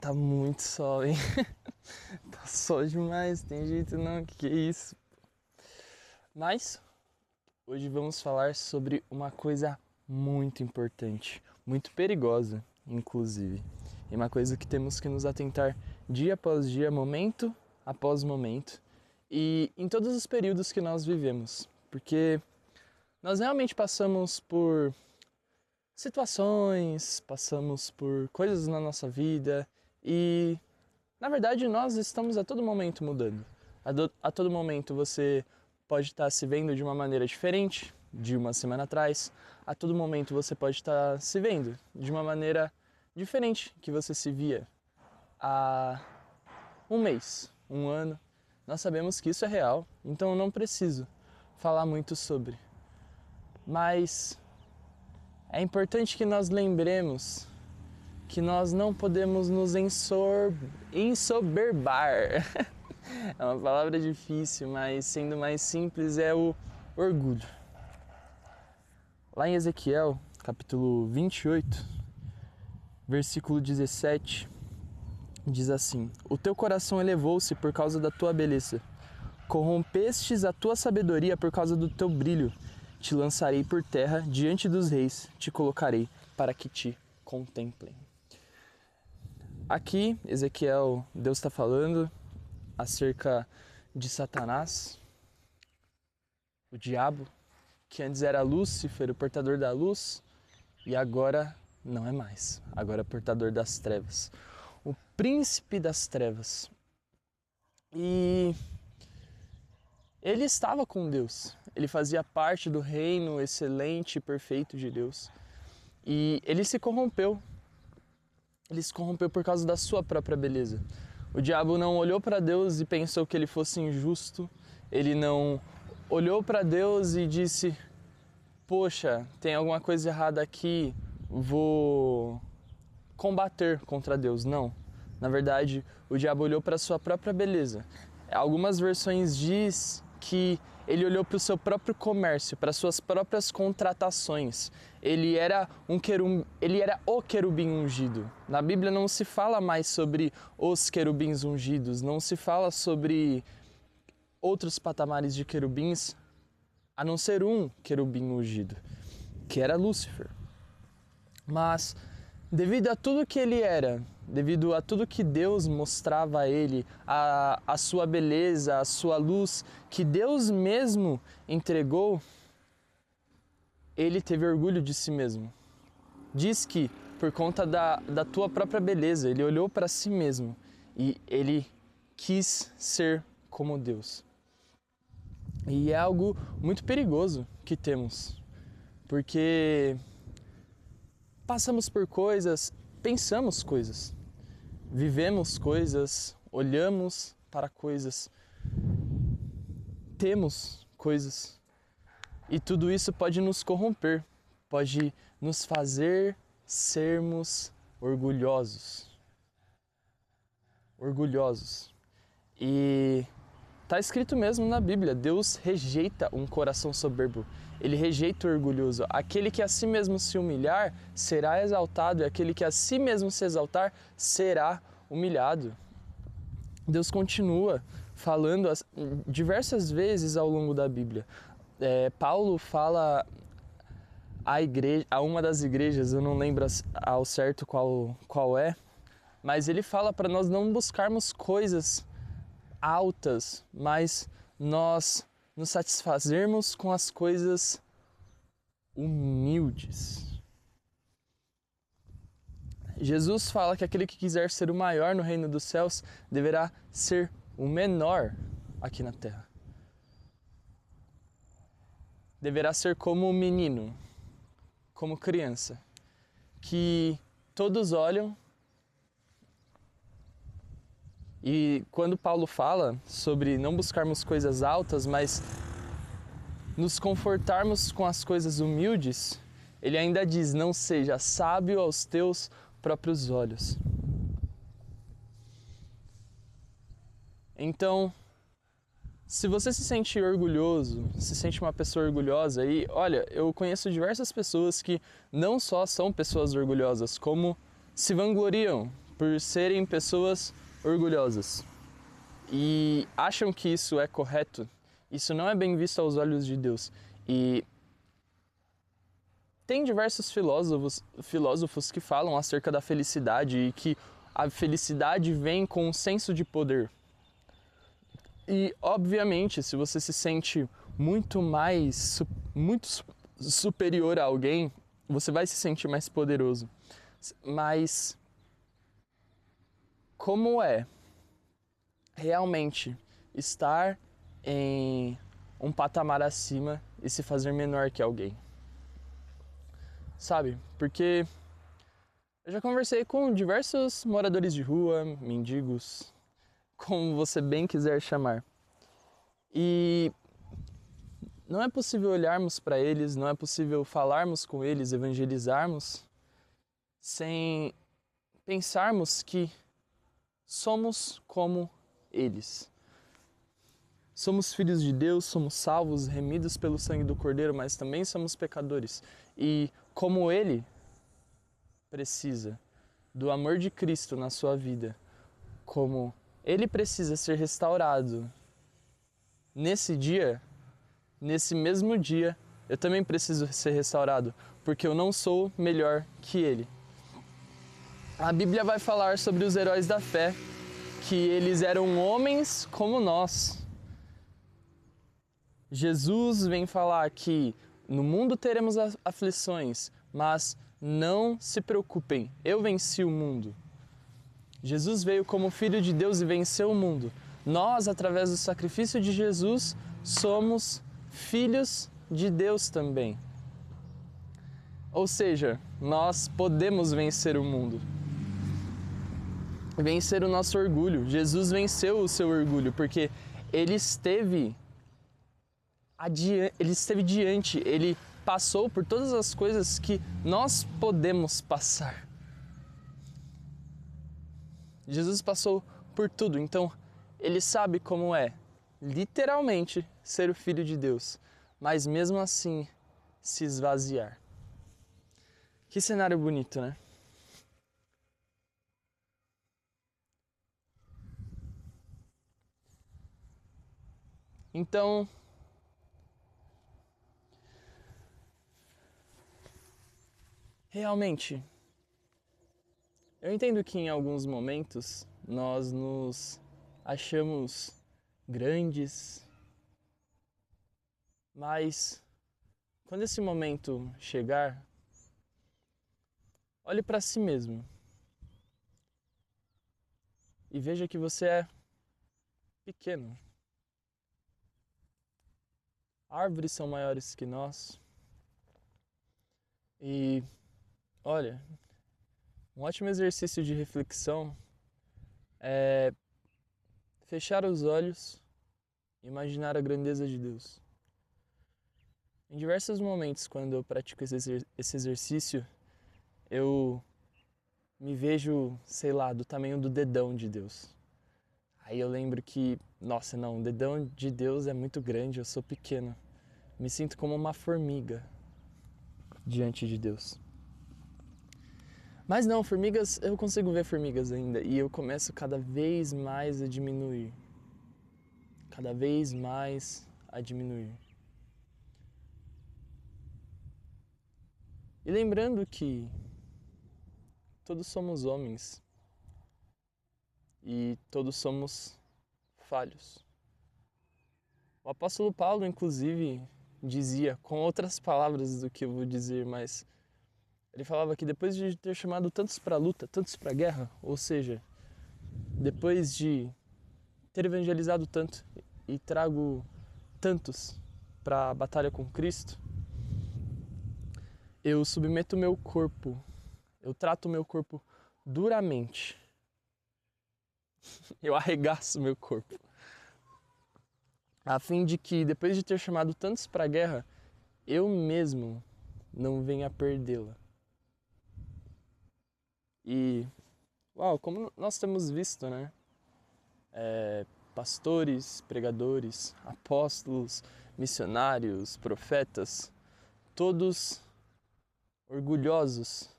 Tá muito sol, hein? Tá sol demais, tem jeito não, que é isso? Mas hoje vamos falar sobre uma coisa muito importante, muito perigosa, inclusive. E uma coisa que temos que nos atentar dia após dia, momento após momento, e em todos os períodos que nós vivemos, porque nós realmente passamos por situações, passamos por coisas na nossa vida e, na verdade, nós estamos a todo momento mudando. A todo momento você pode estar se vendo de uma maneira diferente de uma semana atrás. A todo momento você pode estar se vendo de uma maneira diferente que você se via há um mês, um ano. Nós sabemos que isso é real, então eu não preciso falar muito sobre. Mas é importante que nós lembremos que nós não podemos nos ensoberbar. É uma palavra difícil, mas sendo mais simples é o orgulho. Lá em Ezequiel, capítulo 28, versículo 17, diz assim: O teu coração elevou-se por causa da tua beleza, corrompestes a tua sabedoria por causa do teu brilho. Te lançarei por terra diante dos reis, te colocarei para que te contemplem. Aqui, Ezequiel, Deus está falando acerca de Satanás, o diabo, que antes era Lúcifer, o portador da luz, e agora não é mais. Agora é portador das trevas. O príncipe das trevas. E ele estava com Deus. Ele fazia parte do reino excelente e perfeito de Deus. E ele se corrompeu. Ele se corrompeu por causa da sua própria beleza. O diabo não olhou para Deus e pensou que ele fosse injusto. Ele não olhou para Deus e disse: poxa, tem alguma coisa errada aqui, vou combater contra Deus. Não. Na verdade, o diabo olhou para a sua própria beleza. Algumas versões diz que ele olhou para o seu próprio comércio, para suas próprias contratações. Ele era o querubim ungido. Na Bíblia não se fala mais sobre os querubins ungidos, não se fala sobre outros patamares de querubins, a não ser um querubim ungido, que era Lúcifer. Mas devido a tudo que ele era, devido a tudo que Deus mostrava a ele, a sua beleza, a sua luz, que Deus mesmo entregou, ele teve orgulho de si mesmo. Diz que, por conta da tua própria beleza, ele olhou para si mesmo e ele quis ser como Deus. E é algo muito perigoso que temos, porque passamos por coisas, pensamos coisas, vivemos coisas, olhamos para coisas, temos coisas, e tudo isso pode nos corromper, pode nos fazer sermos orgulhosos. E está escrito mesmo na Bíblia, Deus rejeita um coração soberbo, ele rejeita o orgulhoso. Aquele que a si mesmo se humilhar será exaltado, e aquele que a si mesmo se exaltar será humilhado. Deus continua falando diversas vezes ao longo da Bíblia. Paulo fala a uma das igrejas, eu não lembro ao certo qual é, mas ele fala para nós não buscarmos coisas altas, mas nós nos satisfazermos com as coisas humildes. Jesus fala que aquele que quiser ser o maior no reino dos céus deverá ser o menor aqui na terra. Deverá ser como um menino, como criança, que todos olham. E quando Paulo fala sobre não buscarmos coisas altas, mas nos confortarmos com as coisas humildes, ele ainda diz: não seja sábio aos teus próprios olhos. Então, se você se sente orgulhoso, se sente uma pessoa orgulhosa, e olha, eu conheço diversas pessoas que não só são pessoas orgulhosas, como se vangloriam por serem pessoas orgulhosas e acham que isso é correto. Isso não é bem visto aos olhos de Deus. E tem diversos filósofos que falam acerca da felicidade e que a felicidade vem com um senso de poder. E, obviamente, se você se sente muito superior a alguém, você vai se sentir mais poderoso. Mas como é realmente estar em um patamar acima e se fazer menor que alguém? Sabe? Porque eu já conversei com diversos moradores de rua, mendigos, como você bem quiser chamar. E não é possível olharmos para eles, não é possível falarmos com eles, evangelizarmos, sem pensarmos que somos como eles. Somos filhos de Deus, somos salvos, remidos pelo sangue do Cordeiro, mas também somos pecadores. E como Ele precisa do amor de Cristo na sua vida, como Ele precisa ser restaurado nesse dia, nesse mesmo dia, eu também preciso ser restaurado, porque eu não sou melhor que Ele. A Bíblia vai falar sobre os heróis da fé, que eles eram homens como nós. Jesus vem falar que no mundo teremos aflições, mas não se preocupem, eu venci o mundo. Jesus veio como Filho de Deus e venceu o mundo. Nós, através do sacrifício de Jesus, somos filhos de Deus também. Ou seja, nós podemos vencer o mundo. Vencer o nosso orgulho. Jesus venceu o seu orgulho, porque Ele esteve diante, Ele passou por todas as coisas que nós podemos passar. Jesus passou por tudo, então Ele sabe como é, literalmente, ser o Filho de Deus, mas mesmo assim se esvaziar. Que cenário bonito, né? Então, realmente, eu entendo que em alguns momentos nós nos achamos grandes, mas quando esse momento chegar, olhe para si mesmo e veja que você é pequeno. Árvores são maiores que nós. E olha, um ótimo exercício de reflexão é fechar os olhos e imaginar a grandeza de Deus. Em diversos momentos, quando eu pratico esse exercício, eu me vejo, sei lá, do tamanho do dedão de Deus. Aí eu lembro que, nossa, não, o dedão de Deus é muito grande, eu sou pequeno. Me sinto como uma formiga diante de Deus. Mas não, formigas, eu consigo ver formigas ainda e eu começo cada vez mais a diminuir. Cada vez mais a diminuir. E lembrando que todos somos homens e todos somos falhos. O apóstolo Paulo, inclusive, dizia, com outras palavras do que eu vou dizer, mas ele falava que depois de ter chamado tantos para a luta, tantos para a guerra, ou seja, depois de ter evangelizado tanto e trago tantos para a batalha com Cristo, eu submeto o meu corpo, eu trato o meu corpo duramente. Eu arregaço o meu corpo. A fim de que, depois de ter chamado tantos para a guerra, eu mesmo não venha perdê-la. E, uau, como nós temos visto, né? Pastores, pregadores, apóstolos, missionários, profetas, todos orgulhosos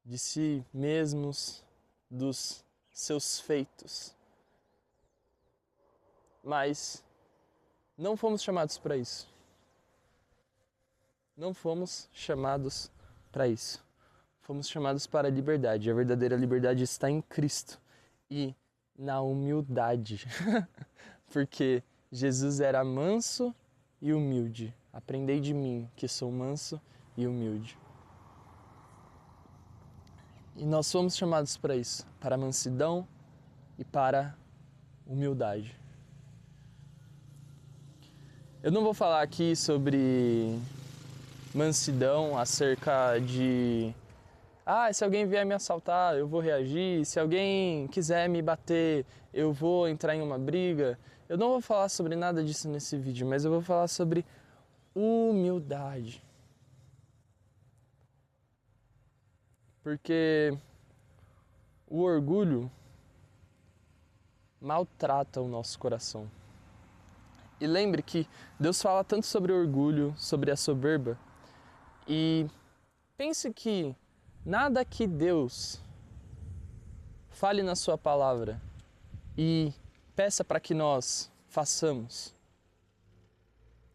de si mesmos, dos seus feitos. Mas não fomos chamados para isso. Não fomos chamados para isso. Fomos chamados para a liberdade. A verdadeira liberdade está em Cristo e na humildade. Porque Jesus era manso e humilde. Aprendei de mim, que sou manso e humilde. E nós fomos chamados para isso, para a mansidão e para a humildade. Eu não vou falar aqui sobre mansidão acerca de se alguém vier me assaltar, eu vou reagir, se alguém quiser me bater, eu vou entrar em uma briga. Eu não vou falar sobre nada disso nesse vídeo, mas eu vou falar sobre humildade. Porque o orgulho maltrata o nosso coração. E lembre que Deus fala tanto sobre o orgulho, sobre a soberba, e pense que nada que Deus fale na sua palavra e peça para que nós façamos,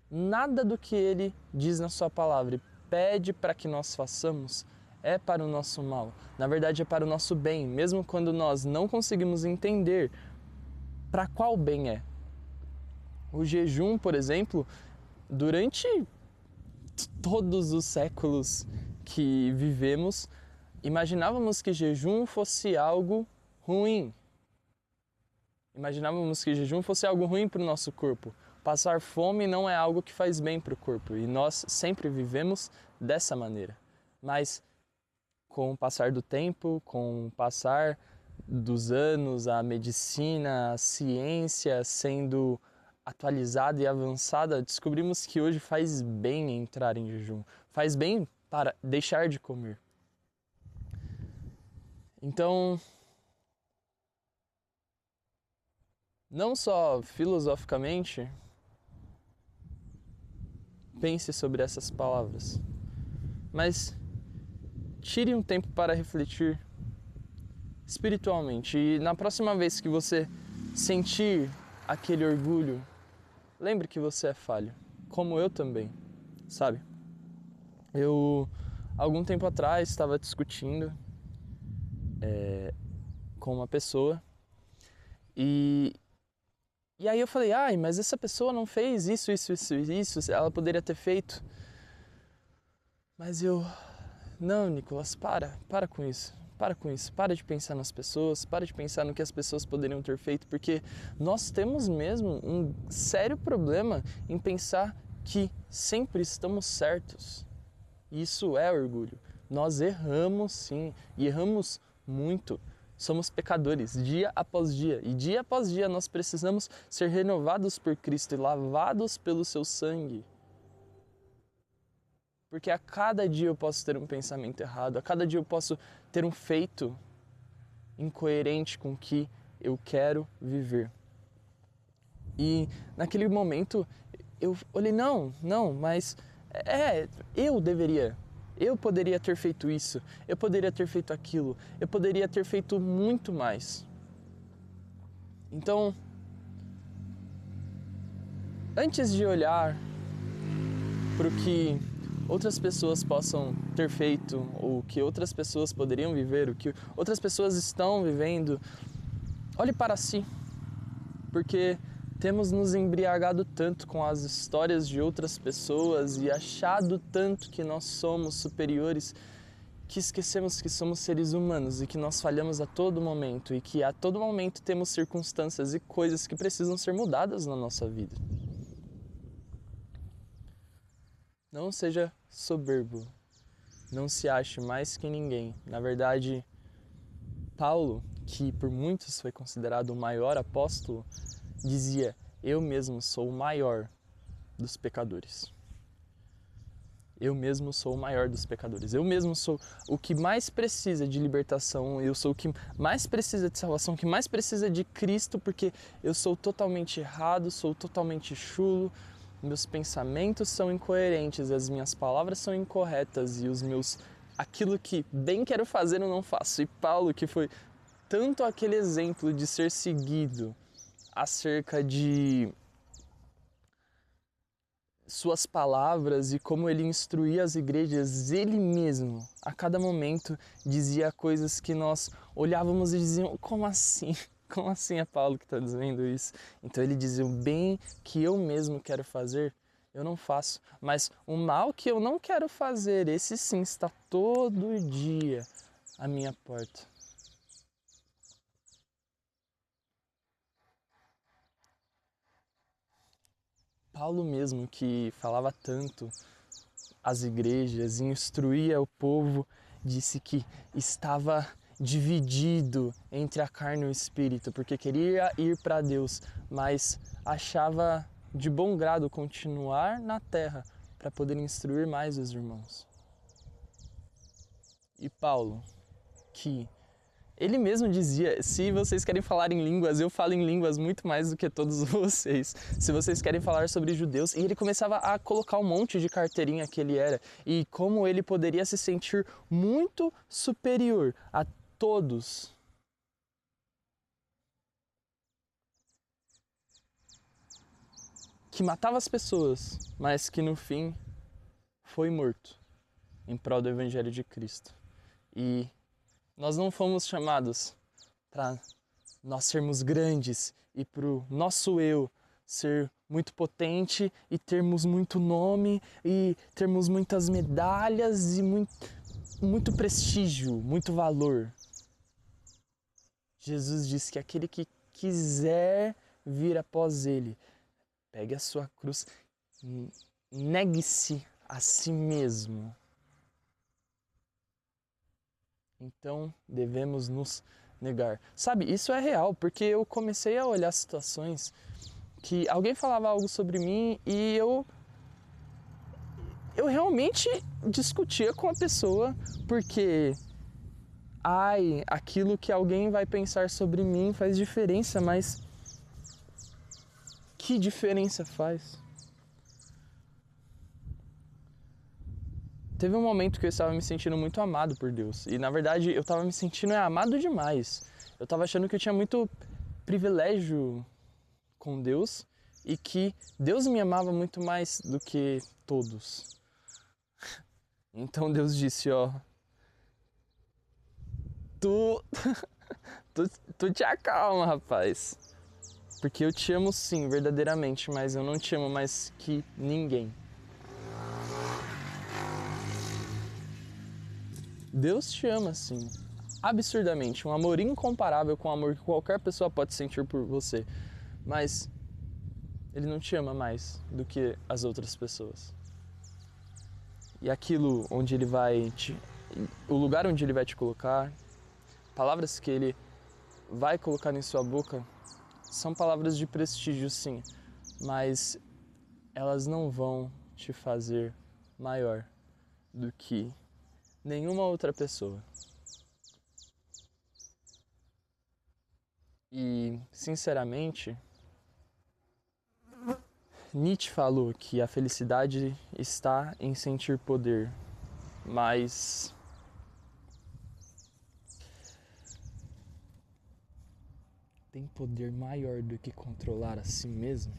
nada do que Ele diz na sua palavra e pede para que nós façamos é para o nosso mal. Na verdade é para o nosso bem, mesmo quando nós não conseguimos entender para qual bem é. O jejum, por exemplo, durante todos os séculos que vivemos, imaginávamos que jejum fosse algo ruim. Imaginávamos que jejum fosse algo ruim para o nosso corpo. Passar fome não é algo que faz bem para o corpo e nós sempre vivemos dessa maneira. Mas com o passar do tempo, com o passar dos anos, a medicina, a ciência sendo atualizada e avançada, descobrimos que hoje faz bem entrar em jejum. Faz bem para deixar de comer. Então, não só filosoficamente, pense sobre essas palavras, mas tire um tempo para refletir espiritualmente. E na próxima vez que você sentir aquele orgulho, lembre que você é falho, como eu também, sabe? Eu, algum tempo atrás, estava discutindo com uma pessoa e aí eu falei, mas essa pessoa não fez isso, ela poderia ter feito. Mas não, Nicolas, para com isso. Para de pensar nas pessoas, para de pensar no que as pessoas poderiam ter feito, porque nós temos mesmo um sério problema em pensar que sempre estamos certos. Isso é orgulho. Nós erramos sim, e erramos muito. Somos pecadores dia após dia, e dia após dia nós precisamos ser renovados por Cristo e lavados pelo seu sangue. Porque a cada dia eu posso ter um pensamento errado, a cada dia eu posso ter um feito incoerente com o que eu quero viver. E naquele momento eu olhei, mas eu poderia ter feito isso, eu poderia ter feito aquilo, eu poderia ter feito muito mais. Então, antes de olhar para o que outras pessoas possam ter feito, ou que outras pessoas poderiam viver, o que outras pessoas estão vivendo, olhe para si, porque temos nos embriagado tanto com as histórias de outras pessoas e achado tanto que nós somos superiores, que esquecemos que somos seres humanos e que nós falhamos a todo momento e que a todo momento temos circunstâncias e coisas que precisam ser mudadas na nossa vida. Não seja soberbo, não se ache mais que ninguém. Na verdade, Paulo, que por muitos foi considerado o maior apóstolo, dizia, eu mesmo sou o maior dos pecadores. Eu mesmo sou o maior dos pecadores. Eu mesmo sou o que mais precisa de libertação. Eu sou o que mais precisa de salvação, o que mais precisa de Cristo, porque eu sou totalmente errado, sou totalmente chulo. Meus pensamentos são incoerentes, as minhas palavras são incorretas e aquilo que bem quero fazer eu não faço. E Paulo, que foi tanto aquele exemplo de ser seguido acerca de suas palavras e como ele instruía as igrejas, ele mesmo, a cada momento, dizia coisas que nós olhávamos e dizíamos, como assim? Como assim é Paulo que está dizendo isso? Então ele dizia, o bem que eu mesmo quero fazer, eu não faço, mas o mal que eu não quero fazer, esse sim está todo dia à minha porta. Paulo mesmo, que falava tanto às igrejas, instruía o povo, disse que estava dividido entre a carne e o espírito, porque queria ir para Deus, mas achava de bom grado continuar na terra para poder instruir mais os irmãos. E Paulo, que ele mesmo dizia, se vocês querem falar em línguas, eu falo em línguas muito mais do que todos vocês. Se vocês querem falar sobre judeus, e ele começava a colocar um monte de carteirinha que ele era e como ele poderia se sentir muito superior a todos. Que matava as pessoas, mas que no fim foi morto em prol do Evangelho de Cristo. E nós não fomos chamados para nós sermos grandes e para o nosso eu ser muito potente e termos muito nome e termos muitas medalhas e muito prestígio, muito valor. Jesus disse que aquele que quiser vir após ele, pegue a sua cruz, negue-se a si mesmo. Então devemos nos negar. Sabe, isso é real, porque eu comecei a olhar situações que alguém falava algo sobre mim e eu realmente discutia com a pessoa porque aquilo que alguém vai pensar sobre mim faz diferença, mas que diferença faz? Teve um momento que eu estava me sentindo muito amado por Deus. E na verdade eu estava me sentindo amado demais. Eu estava achando que eu tinha muito privilégio com Deus e que Deus me amava muito mais do que todos. Então Deus disse, ó, tu, tu te acalma, rapaz. Porque eu te amo sim, verdadeiramente, mas eu não te amo mais que ninguém. Deus te ama sim, absurdamente, um amor incomparável com o amor que qualquer pessoa pode sentir por você, mas Ele não te ama mais do que as outras pessoas. E aquilo onde Ele vai o lugar onde Ele vai te colocar, palavras que Ele vai colocar em sua boca, são palavras de prestígio sim, mas elas não vão te fazer maior do que nenhuma outra pessoa. E, sinceramente, Nietzsche falou que a felicidade está em sentir poder, mas tem poder maior do que controlar a si mesmo?